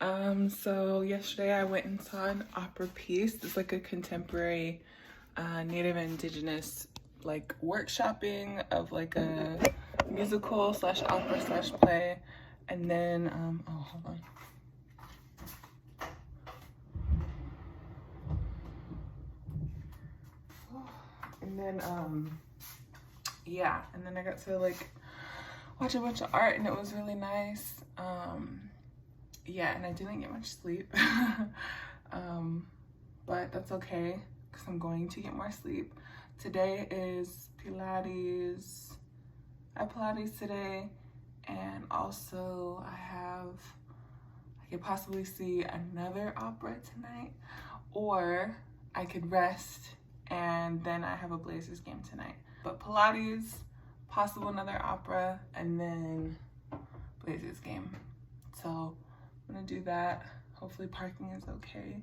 So yesterday I went and saw an opera piece. It's like a contemporary Native Indigenous like workshopping of like a musical slash opera slash play. And then, oh, hold on. And then, yeah, and then I got to like watch a bunch of art and it was really nice. Yeah, and I didn't get much sleep, but that's okay because I'm going to get more sleep. Today is Pilates. I have Pilates today, and also I could possibly see another opera tonight, or I could rest and then I have a Blazers game tonight. But Pilates, possible another opera, and then Blazers game. So I'm gonna do that. Hopefully parking is okay.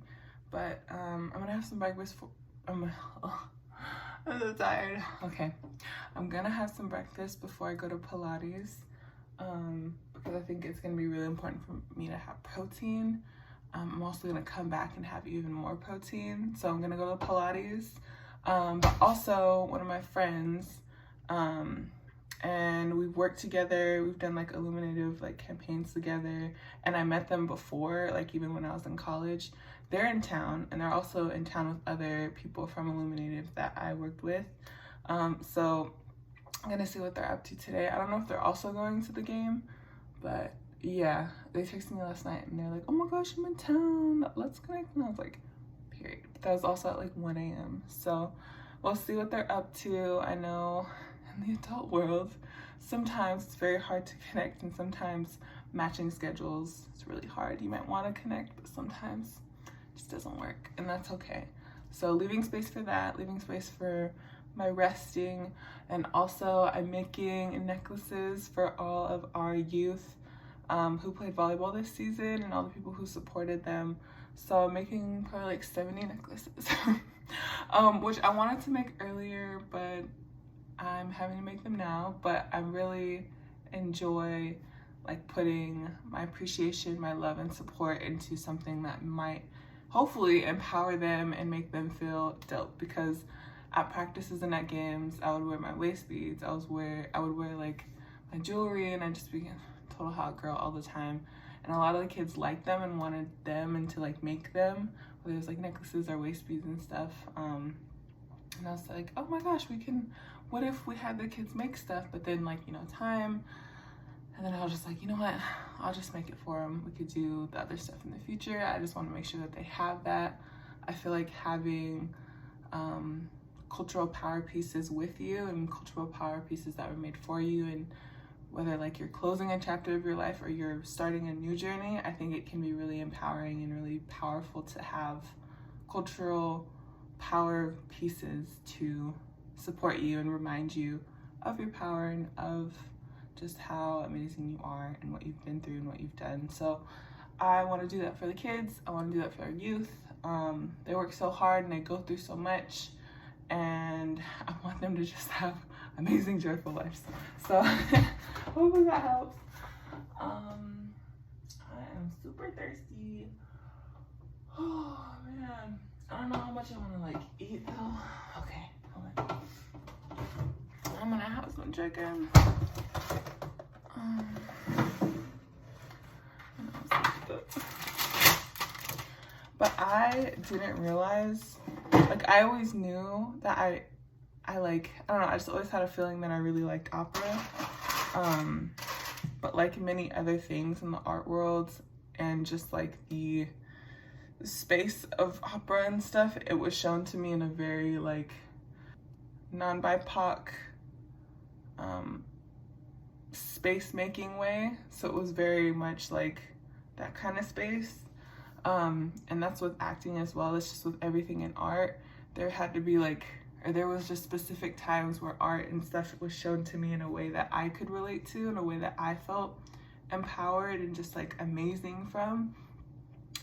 But I'm gonna have some breakfast for, I'm so tired. Okay, I'm gonna have some breakfast before I go to Pilates because I think it's gonna be really important for me to have protein. I'm also gonna come back and have even more protein. So I'm gonna go to Pilates. But also one of my friends, and we've worked together, we've done like illuminative like campaigns together, and I met them before, like even when I was in college. They're in town, and they're also in town with other people from Illuminative that I worked with. So I'm gonna see what they're up to today. I don't know if they're also going to the game, but yeah, they texted me last night and they're like, oh my gosh, I'm in town, let's connect. And I was like, period. But that was also at like 1 a.m. So we'll see what they're up to. I know in the adult world, sometimes it's very hard to connect, and sometimes matching schedules is really hard. You might want to connect, but sometimes it just doesn't work, and that's okay. So leaving space for that, leaving space for my resting, and also I'm making necklaces for all of our youth who played volleyball this season and all the people who supported them. So I'm making probably like 70 necklaces, which I wanted to make earlier, but I'm having to make them now. But I really enjoy like putting my appreciation, my love and support into something that might hopefully empower them and make them feel dope. Because at practices and at games, I would wear my waist beads, I would wear like my jewelry, and I'd just be a total hot girl all the time. And a lot of the kids liked them and wanted them and to like make them, whether it was like necklaces or waist beads and stuff. And I was like, oh my gosh, what if we had the kids make stuff? But then like, you know, time. And then I was just like, you know what, I'll just make it for them. We could do the other stuff in the future. I just want to make sure that they have that. I feel like having cultural power pieces with you and cultural power pieces that were made for you, and whether like you're closing a chapter of your life or you're starting a new journey, I think it can be really empowering and really powerful to have cultural power pieces to support you and remind you of your power and of just how amazing you are and what you've been through and what you've done. So I want to do that for the kids. I want to do that for our youth. They work so hard and they go through so much, and I want them to just have amazing, joyful lives. So hopefully that helps. I am super thirsty. Oh man, I don't know how much I want to like eat though. Okay, hold on. I'm gonna have some chicken. But I didn't realize, like I always knew that I like, I don't know, I just always had a feeling that I really liked opera. But like many other things in the art world and just like the space of opera and stuff, it was shown to me in a very like non-BIPOC space making way. So it was very much like that kind of space. And that's with acting as well. It's just with everything in art. There had to be like, or there was just specific times where art and stuff was shown to me in a way that I could relate to, in a way that I felt empowered and just like amazing from.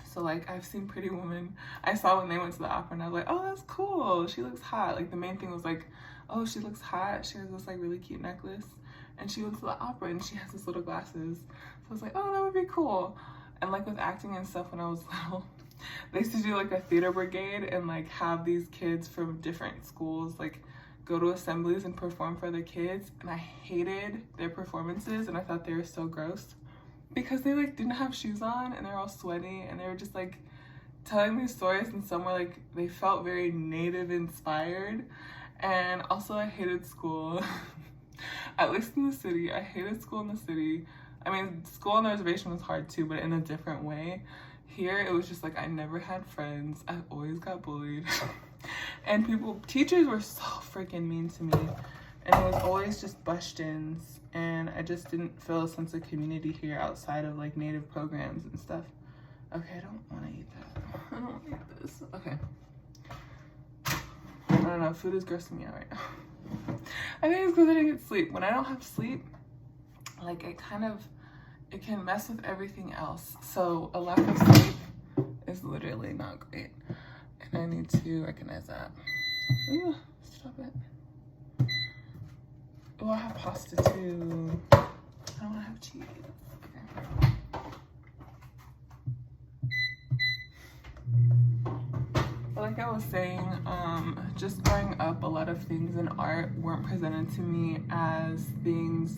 So like I've seen Pretty Woman. I saw when they went to the opera and I was like, oh, that's cool. She looks hot. Like the main thing was like, oh, she looks hot. She has this like really cute necklace. And she went to the opera and she has these little glasses. So I was like, oh, that would be cool. And like with acting and stuff when I was little, they used to do like a theater brigade and like have these kids from different schools like go to assemblies and perform for the kids, and I hated their performances and I thought they were so gross because they like didn't have shoes on and they're all sweaty and they were just like telling these stories, and some were like they felt very native inspired. And also I hated school. At least in the city, I hated school in the city. I mean, school on the reservation was hard too, but in a different way. Here, it was just like I never had friends. I always got bullied. And teachers were so freaking mean to me. And it was always just bush-ins. And I just didn't feel a sense of community here outside of like native programs and stuff. Okay, I don't want to eat that. I don't want to eat this. Okay. I don't know, food is grossing me out right now. I think it's because I didn't get sleep. When I don't have sleep, like it can mess with everything else. So a lack of sleep is literally not great. And I need to recognize that. Ooh, stop it. Oh, I have pasta too. I don't want to have cheese. Okay. Like I was saying, just growing up, a lot of things in art weren't presented to me as things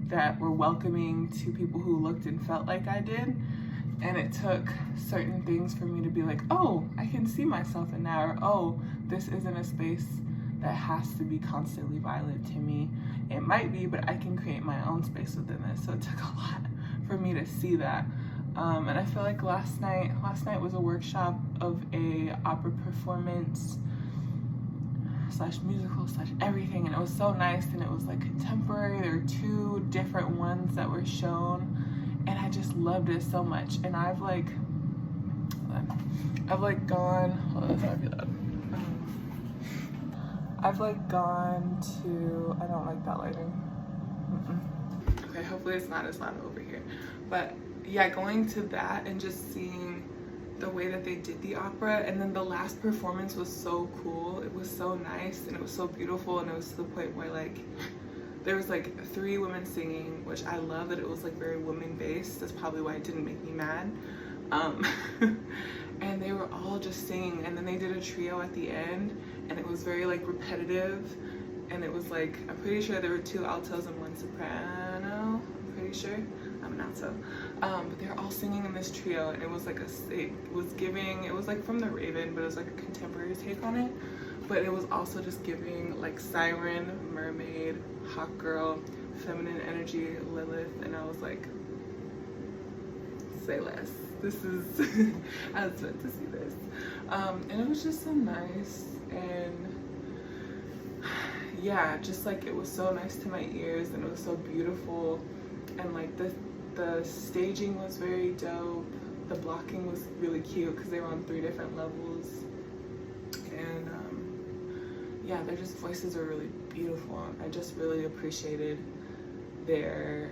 that were welcoming to people who looked and felt like I did. And it took certain things for me to be like, oh, I can see myself in that, or oh, this isn't a space that has to be constantly violent to me. It might be, but I can create my own space within this. So it took a lot for me to see that. And I feel like last night was a workshop of a opera performance / musical / everything, and it was so nice, and it was like contemporary. There were 2 different ones that were shown, and I just loved it so much. And I've gone, hold on, it's not really loud. I've like gone to, I don't like that lighting. Okay, hopefully it's not as loud over here, but yeah, going to that and just seeing the way that they did the opera, and then the last performance was so cool. It was so nice and it was so beautiful, and it was to the point where like there was like 3 women singing, which I love that it was like very women based. That's probably why it didn't make me mad. And they were all just singing, and then they did a trio at the end, and it was very like repetitive, and it was like, I'm pretty sure there were 2 altos and 1 soprano, I'm pretty sure. I'm an alto. But they're all singing in this trio, and it was like it was like from The Raven, but it was like a contemporary take on it. But it was also just giving like siren, mermaid, hawk girl, feminine energy, Lilith, and I was like, say less. This is, I was meant to see this. And it was just so nice, and yeah, just like it was so nice to my ears, and it was so beautiful, and like the staging was very dope. The blocking was really cute because they were on 3 different levels, and yeah, their just voices are really beautiful. I just really appreciated their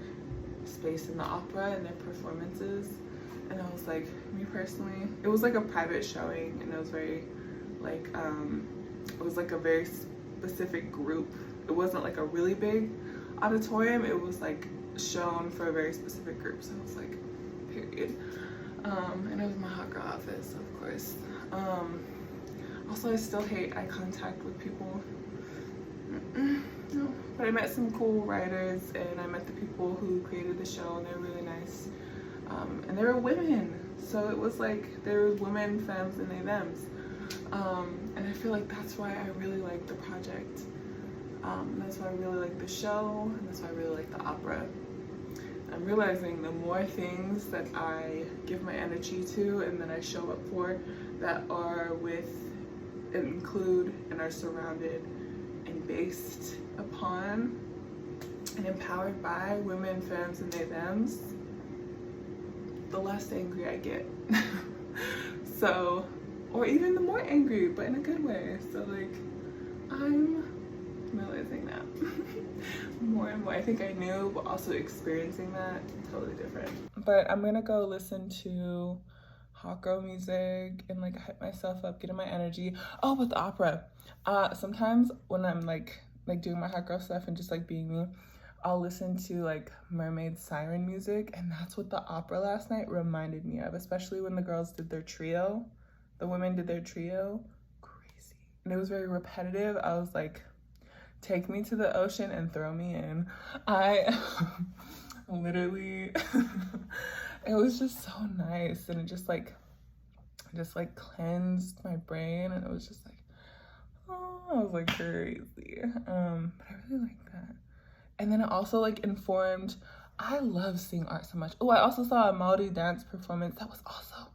space in the opera and their performances. And I was like, me personally, it was like a private showing, and it was very like it was like a very specific group. It wasn't like a really big auditorium. It was like shown for a very specific group. So I was like, period. And it was my hot girl outfit, so of course. Also, I still hate eye contact with people. No. But I met some cool writers, and I met the people who created the show, and they're really nice. And they were women, so it was like there was women, femmes, and they thems. And I feel like that's why I really like the project. That's why I really like the show, and that's why I really like the opera. I'm realizing the more things that I give my energy to and that I show up for that are include and are surrounded and based upon and empowered by women, femmes, and they thems, the less angry I get. So, or even the more angry, but in a good way. So like, I'm realizing that more and more. I think I knew, but also experiencing that, totally different. But I'm gonna go listen to hot girl music and like hype myself up, getting my energy. Oh, with the opera, sometimes when I'm like doing my hot girl stuff and just like being me, I'll listen to like mermaid siren music, and that's what the opera last night reminded me of, especially when the girls did their trio. The women did their trio. Crazy. And it was very repetitive. I was like, take me to the ocean and throw me in. I literally, it was just so nice, and it just cleansed my brain, and it was just like, oh, I was like crazy. But I really like that. And then it also like informed, I love seeing art so much. Oh, I also saw a Maori dance performance that was also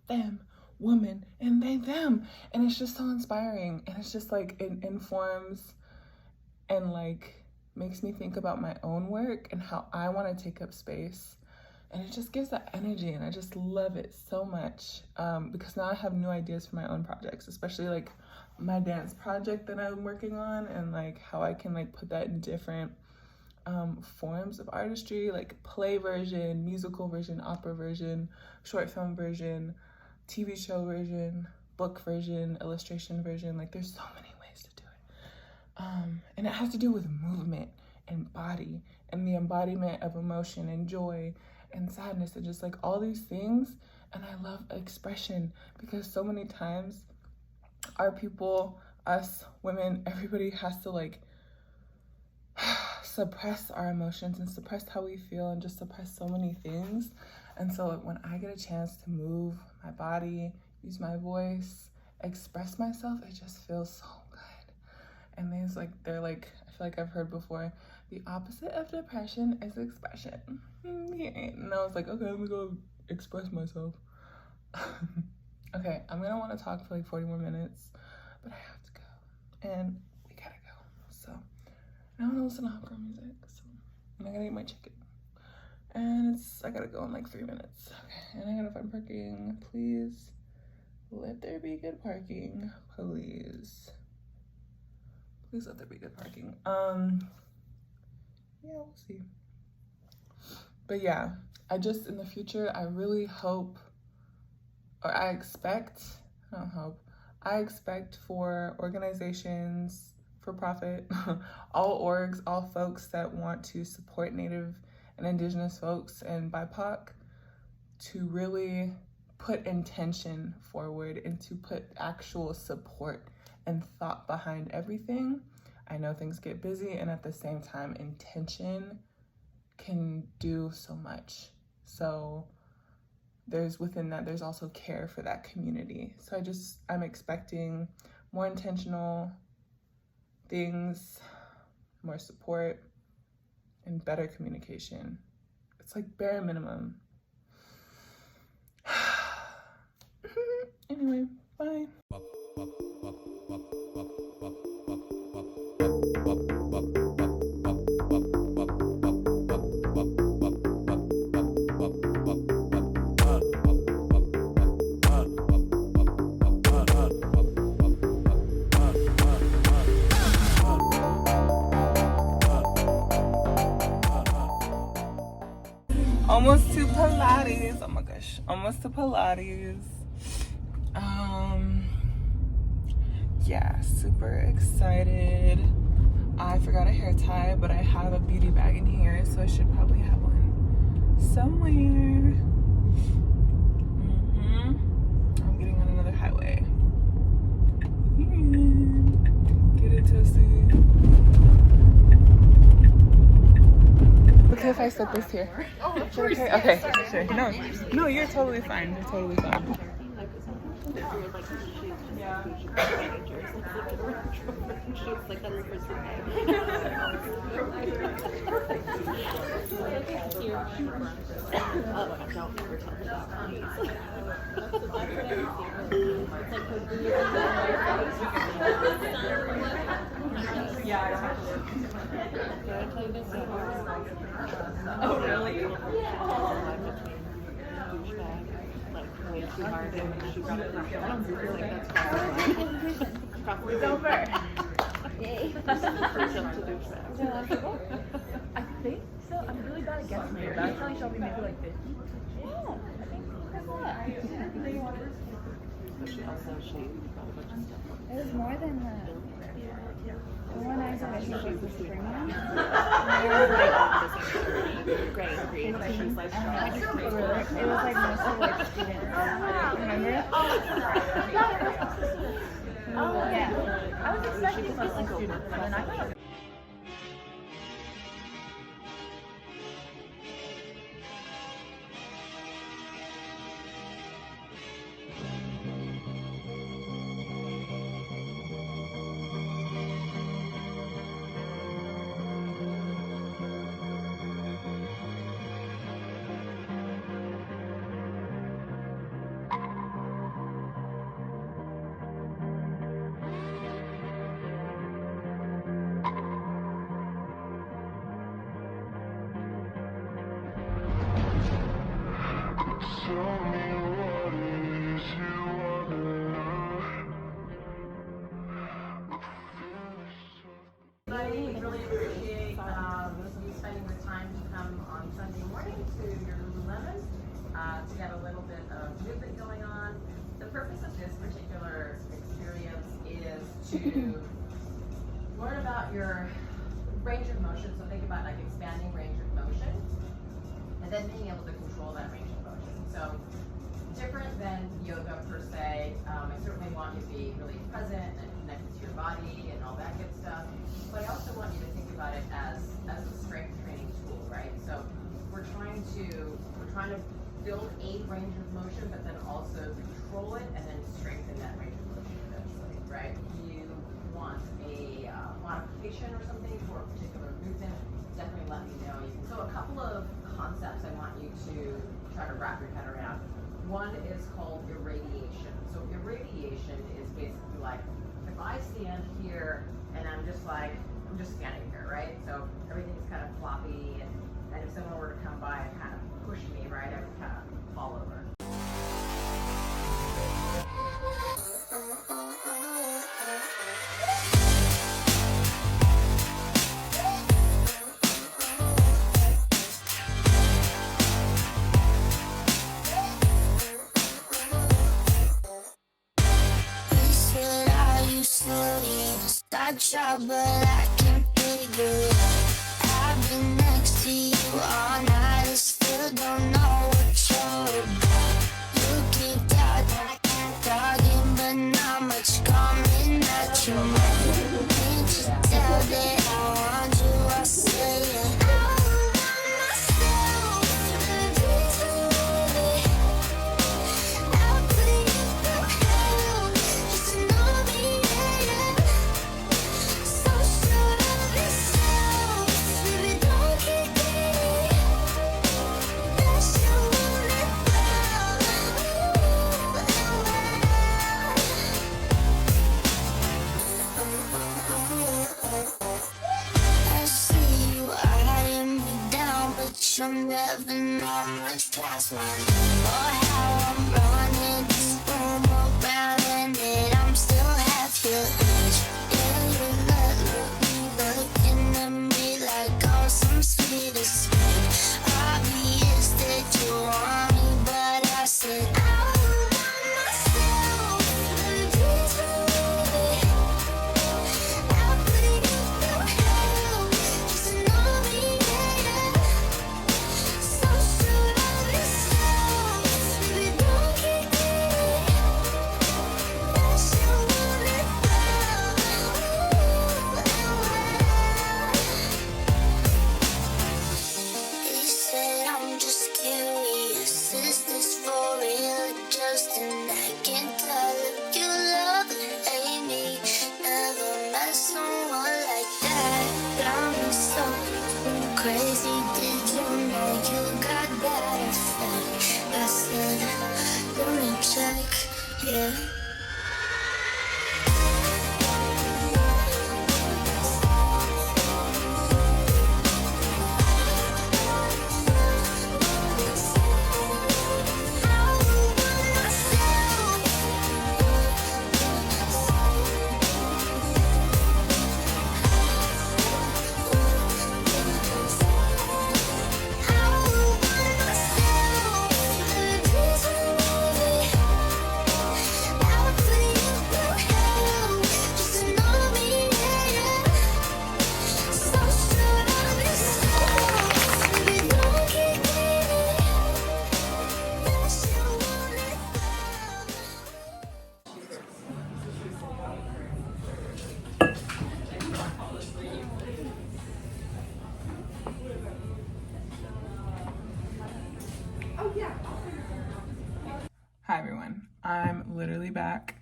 them, women, and they, them. And it's just so inspiring. And it's just like, it informs and like makes me think about my own work and how I want to take up space. And it just gives that energy, and I just love it so much, because now I have new ideas for my own projects, especially like my dance project that I'm working on, and like how I can like put that in different forms of artistry, like play version, musical version, opera version, short film version, TV show version, book version, illustration version. Like there's so many ways to do it. And it has to do with movement and body and the embodiment of emotion and joy and sadness and just like all these things. And I love expression, because so many times our people, us women, everybody has to like suppress our emotions and suppress how we feel and just suppress so many things. And so when I get a chance to move my body, use my voice, express myself, it just feels so good. And they're like, I feel like I've heard before, the opposite of depression is expression. And I was like, okay, let me go express myself. Okay, I'm gonna want to talk for like 40 more minutes, but I have to go, and we gotta go. So I want to listen to hot girl music, so, and I gotta eat my chicken, and I gotta go in like 3 minutes. Okay, and I gotta find parking. Please let there be good parking, please let there be good parking. Yeah, we'll see. But yeah, in the future, I really hope, or I expect for organizations, for profit, all orgs, all folks that want to support Native and Indigenous folks and BIPOC to really put intention forward and to put actual support and thought behind everything. I know things get busy, and at the same time, intention can do so much. So within that, there's also care for that community. So I'm expecting more intentional things, more support, and better communication. It's like bare minimum. Anyway, bye. Almost to Pilates. Oh my gosh, almost to Pilates. Yeah, super excited. I forgot a hair tie, but I have a beauty bag in here, so I should probably have one somewhere. I'm getting on another highway. Get it, Toasty. Okay, if I set this here. Oh, of course. Okay, yes, okay, sure. No, you're totally fine. You're totally fine. Yeah. Oh, really? Way too hard, and she brought it. I don't feel like that's probably it's over. Yay. I think so. I'm really bad at guessing here, but I'm telling Shelby maybe like 50. Yeah, I think that's that. But she also shaped a bunch of stuff. It was more than the one I saw that she was supposed to bring me. grade three. When I translate It was like mostly like students. Remember? Oh yeah. I was expecting mostly students, and then I thought. Really appreciate you spending the time to come on Sunday morning to your Lululemon to get a little bit of movement going on. The purpose of this particular experience is to learn about your range of motion. So think about like expanding range of motion and then being able to control that range of motion. So different than yoga per se. I certainly want you to be really present and connected to your body and all that good stuff. But I also want you to think about it as a strength training tool, right? So we're trying to build a range of motion, but then also control it and then strengthen that range of motion eventually, right? You want a modification or something for a particular movement, definitely let me know. So a couple of concepts I want you to try to wrap your head around. One is called irradiation. So irradiation is basically like, if I stand here and I'm just standing here, right? So everything's kind of floppy, and if someone were to come by and kind of push me, right, I would kind of fall over. But I can figure it out. I've been next to you all night and still don't know what you're about. You keep talking, but not much coming at your mouth. Can't you tell that I want you? I say it. I'm never know much past my name or how I'm running this room around, and that I'm still half your age. Yeah, you looking at me like awesome sweet escape. Obvious that you want me, but I said I want myself. Please believe it. I'll put it in your hand. Just know me, yeah. So sure of yourself, baby, don't get greedy. That's you want it He said, I'm just curious, is this for real or just an act? Can't tell if you love or hate me. Never met someone like that. Got me so crazy, did you know you got that effect? I said, let me check, yeah. I finally back,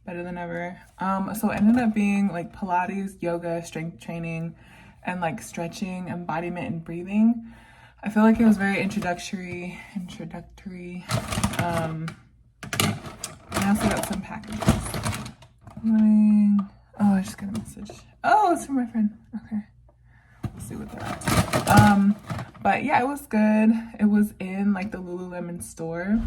better than ever. So it ended up being like Pilates, yoga, strength training, and like stretching, embodiment, and breathing. I feel like it was very introductory. I also got some packages. Morning. Oh, I just got a message. Oh, it's from my friend. Okay. Let's see what they're at. But yeah, it was good. It was in like the Lululemon store.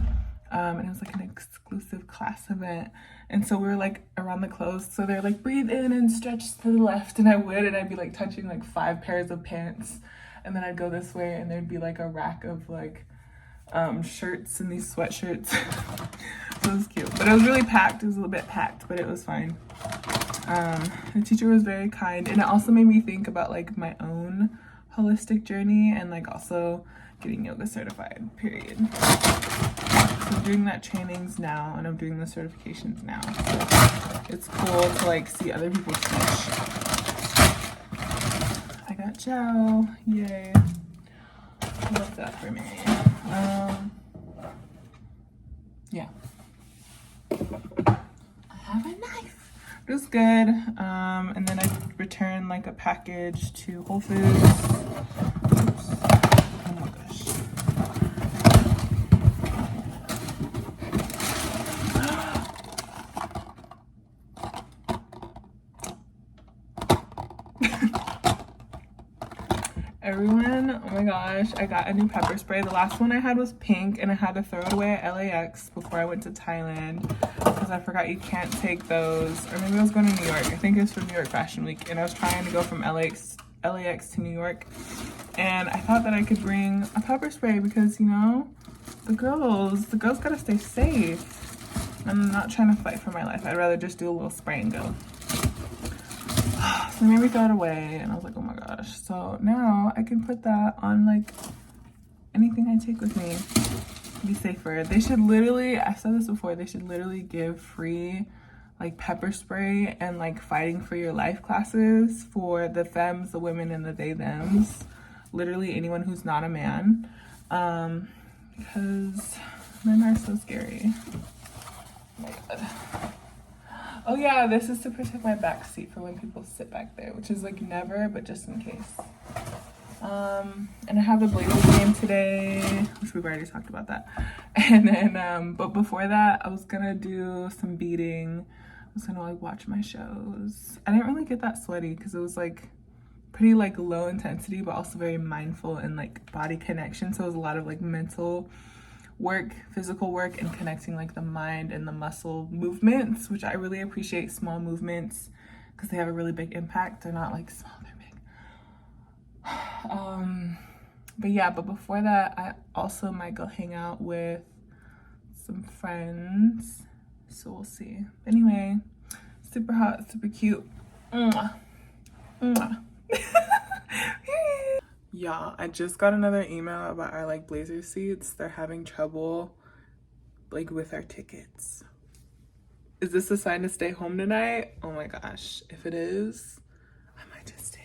And it was like an exclusive class event. And so we were like around the clothes. So they're like, breathe in and stretch to the left. And I would, and I'd be like touching like 5 pairs of pants. And then I'd go this way and there'd be like a rack of like shirts and these sweatshirts. So it was cute. But it was really packed. It was a little bit packed, but it was fine. The teacher was very kind. And it also made me think about like my own holistic journey and like also getting yoga certified, period. So I'm doing that trainings now and I'm doing the certifications now. So it's cool to like see other people teach. I got gel, yay. Love that for me. Yeah. I have a knife. It was good. And then I returned like a package to Whole Foods. Oops. Oh my gosh. Everyone, oh my gosh, I got a new pepper spray. The last one I had was pink and I had to throw it away at LAX before I went to Thailand because I forgot you can't take those. Or maybe I was going to New York. I think it was for New York Fashion Week and I was trying to go from LAX to New York. And I thought that I could bring a pepper spray because, you know, the girls gotta stay safe. I'm not trying to fight for my life. I'd rather just do a little spray and go. So they made me throw it away and I was like, oh my gosh. So now I can put that on like anything I take with me to be safer. They should literally, I've said this before, they should literally give free like pepper spray and like fighting for your life classes for the femmes, the women, and the they thems. Literally anyone who's not a man. Because men are so scary. Oh my god. Oh yeah, this is to protect my back seat for when people sit back there, which is like never, but just in case. And I have the Blazers game today, which we've already talked about that. And then, but before that, I was gonna do some beading. I was gonna like watch my shows. I didn't really get that sweaty because it was like pretty like low intensity, but also very mindful and like body connection. So it was a lot of like mental work, physical work, and connecting like the mind and the muscle movements, which I really appreciate. Small movements because they have a really big impact. They're not like small, they're big. But yeah, but before that I also might go hang out with some friends, so we'll see. Anyway, super hot, super cute. Mwah. Mwah. Yeah, I just got another email about our like Blazer seats. They're having trouble like with our tickets. Is this a sign to stay home tonight? Oh my gosh, if it is, I might just stay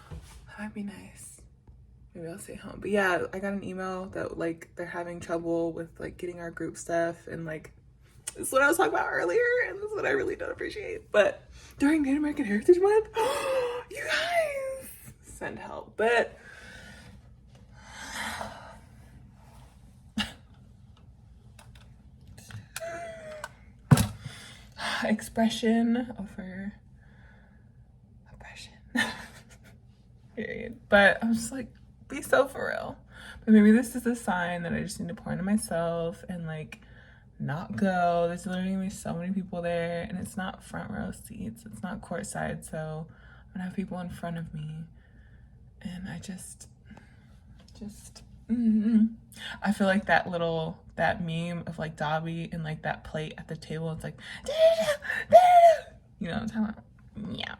home. That might be nice. Maybe I'll stay home. But yeah, I got an email that like they're having trouble with like getting our group stuff, and like this is what I was talking about earlier, and this is what I really don't appreciate. But during Native American Heritage Month, you guys, send help. But expression over oppression. Period. But I was just like, be so for real. But maybe this is a sign that I just need to pour into myself and like not go. There's literally gonna be so many people there, and it's not front row seats, it's not courtside, so I'm gonna have people in front of me. And I just I feel like that meme of like Dobby and like that plate at the table, it's like, you know what I'm talking about? Yeah.